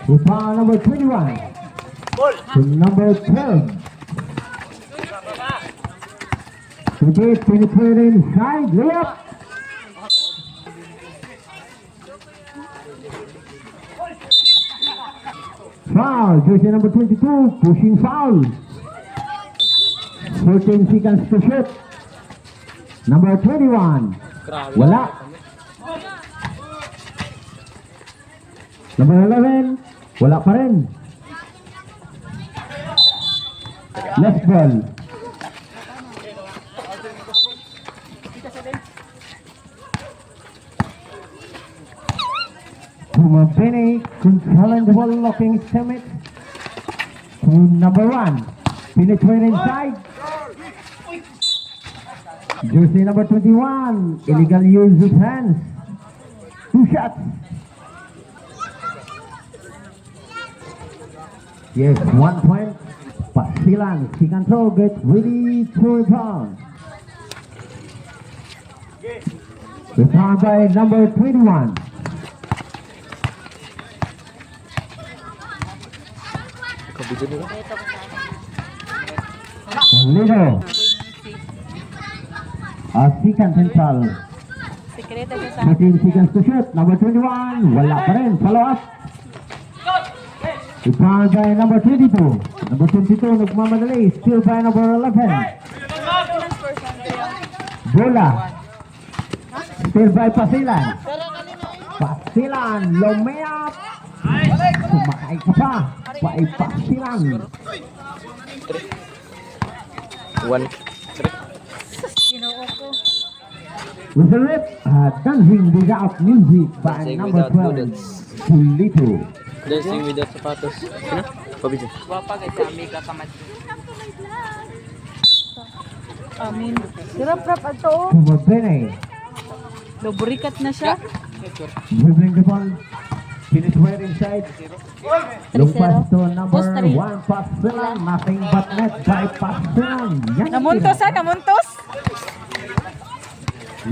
Rebound number 21. To number 12. Today, penetrating inside, layup. Foul, jersey number 22, pushing foul. 14 seconds to shoot. Number 21. Wala. Number 11. Wala pa rin. Left ball. Benny controlling the ball, locking its summit to number 1. Penetrating inside. Jersey number 21. Illegal use of hands. 2 shots. Yes, 1 point. Pasilan, second throw, gets ready to rebound. Rebound by number 21. Lino. Second central. 13 seconds to shoot. Number 21. Wala pa rin. Follow up. Rebound by number 22. Number 22 nagmamadali. Still by number 11. Bola. Still by Pasilan. Pasilan. Lumayap. Sumakay ka pa. Pasilan. 1. With the rip, dancing without music by Dancing number without 12, Pulito. Dancing without sapatos. Sino? Pabidyo. Wapa kay kami kakamad. Amin. Sirap-rap ato. Tumabene. Lubrikat na siya. Dribbling the ball. Finish right inside. Long pass to number 1, Pasilan. Nothing but net by Pasilan. Namuntos ha, namuntos.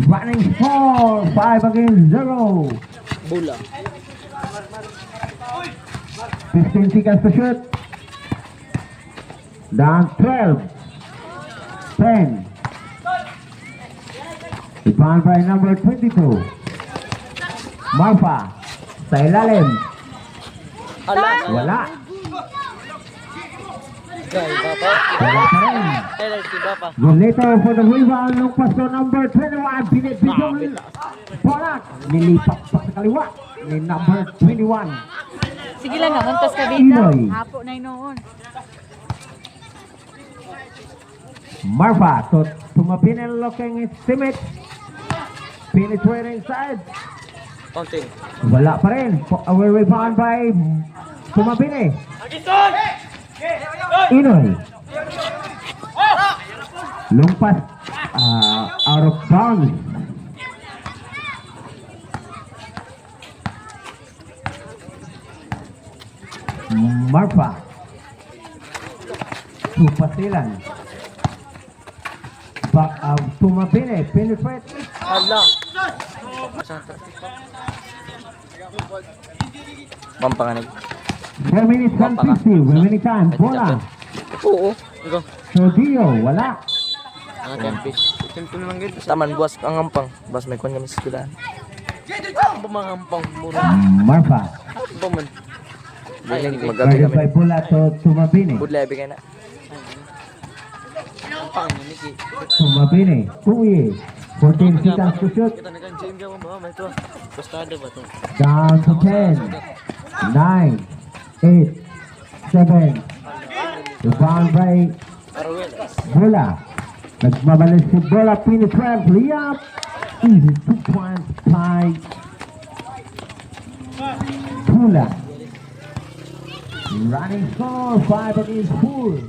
Running score, 5 against 0. Bola. 15 seconds to shoot. Down 12. 10. Rebound by number 22. Marfa. Sa ilalim. Wala. Kay Papa. Wala pa rin. Taylor si Papa. Later for the rebound, long pass to number 21. Binibigong Polak. Nilipat pa sa kaliwa ni number 21. Sige lang, namuntos ka dito. Inoy. Hapo na yun. Marfa to Tumapinen looking its teammate. Penetrating inside. Counting. Wala pa rin. Away rebound by Tumapine. Inoy. Long pass out of bounds. Marfa. Pasilan. Back out Tumapine. Penetrate. Hala. Mampanganig. 4 minutes and 50. Remaining time. Bola. Oo. Ikaw. Sodio. Wala. Ang camping. Simple lang gito. Taman buwas ang ampang. Bas may kwan kami sa eskwelahan. Ang bumangampang mura. Marfa. Ano ba man? Ay, Guarded magabi kami. by bola to Tumabini. Budlay bigay na. Ampang ni Niki. Tumabini. Kuwi. 14 seconds to shoot. Kita nakan James ka mo ba ito? Bastado ba to? Down to 10. 9. 8. 7. Rebound by Aruelas. bola. Nagmamalis si bola. Penetrate. Layup. Easy 2 points by Tula. Running score 5 against 4.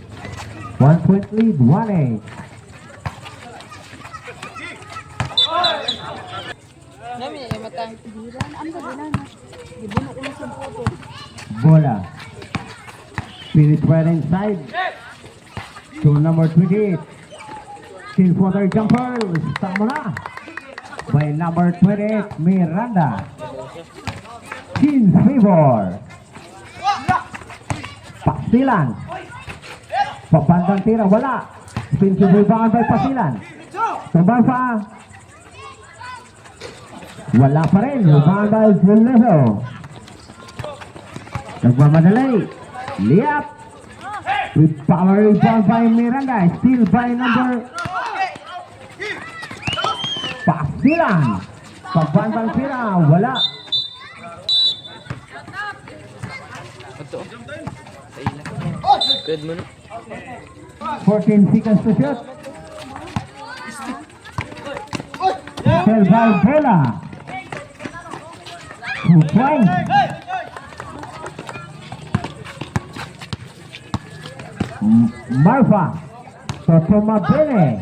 1 point lead. 1-8. Nami, matang tigiran. Ano ba na? Gibuno ko na sa photo. Bola. Penetrate inside. To number 28. Chin for their jumper. Tama na. By number 28, Miranda. Chin favor. Pasilan. Pabandang tira, wala. Defensive rebound by Pasilan. To Marfa. Wala pa rin. Rebound by Zulneso. Nagmamadali. Liap. With power rebound by Miranda. Steal by number Pasilan. Pabandang tira, wala. Ito. Good mo na. 14 seconds to shoot. Serval bola. 2 points. Marfa. Totoma Bene.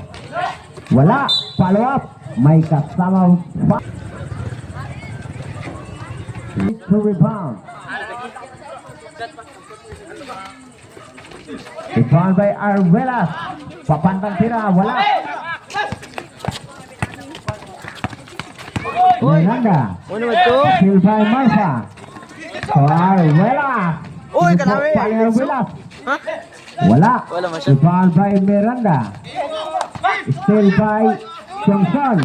Wala. Follow up. May kasama pa. To rebound. Rebound by Arguelas. Papantang tira. Wala. Miranda. Ano naman ito? Steal by Marfa. So Arguelas. Uy, kanami. Arguelas. Ha? Wala. Wala masyad. Rebound by Miranda. Steal by Johnson.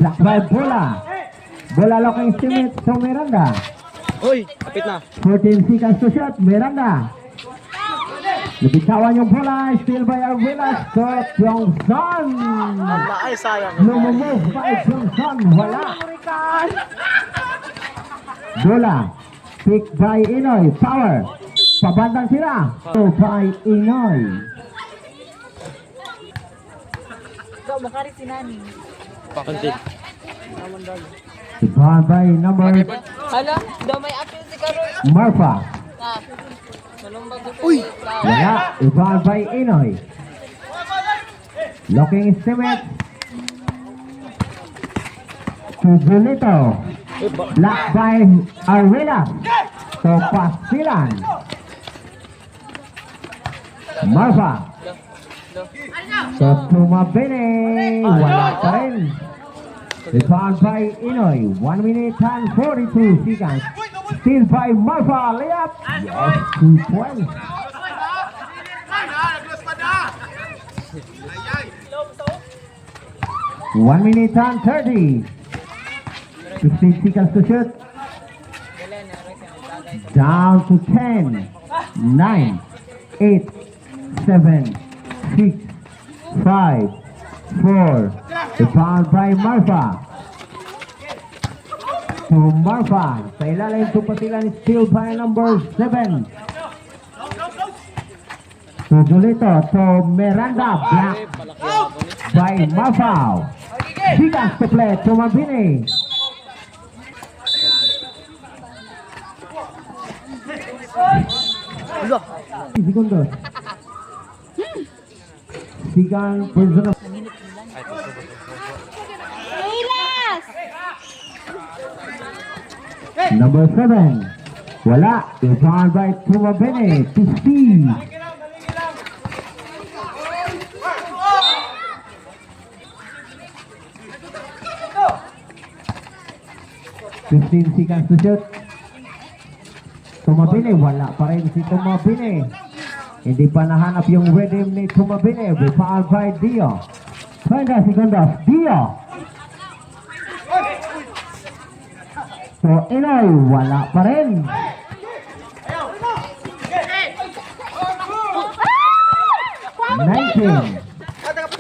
Black by bola. Bola looking estimate to Miranda. Uy, kapit na. 14 seconds to shot. Miranda. Nabitawan yung bola. Steal by Arguelas. To Johnson. Ay, sayang. Lumumove by Johnson. Wala. Bola. Pick by Inoy. Power. Pabandang sila. By Inoy. Ikaw, makari si Nani. Pakunti. Rebound by number Hala, daw may apil si Karol. Marfa. Ah, malumbag ko. Uy! Wala. Rebound by Inoy. Looking estimate. To Julito. Block by Arvela. To Pasilan. Marfa. So Tumabene. Wala pa rin. Rebound by Inoy. 1 minute and 42 seconds. Steal by Marfa. Layup. Yes, 2 points. One minute and 30. 15 seconds to shoot. Down to 10, 9, 8, 7, 6, 5, 4. Rebound by Marfa. To Marfa. Sa ilalim to Pasilan, steal by number 7. To Julito. To Miranda. Black by Marfa. Seconds to play. To Mabini. Ulo. Segundos. Second personal. Number 7. Wala. Rebound by Tumabene. To Steve. Fifteen seconds to shoot. Tumabine, wala pa rin si Tumabine. Hindi pa nahanap yung rhythm ni Tumabine. Rebound by Dio. 20 seconds. Dio. So, Inoy, wala pa rin. Nineteen.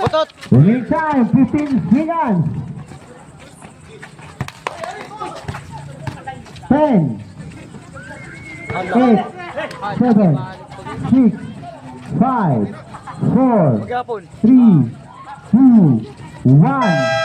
Putot! Winning time, 15 seconds. 10, 8, 7, 6, 5, 4, Maghapon. 3, 2, 1.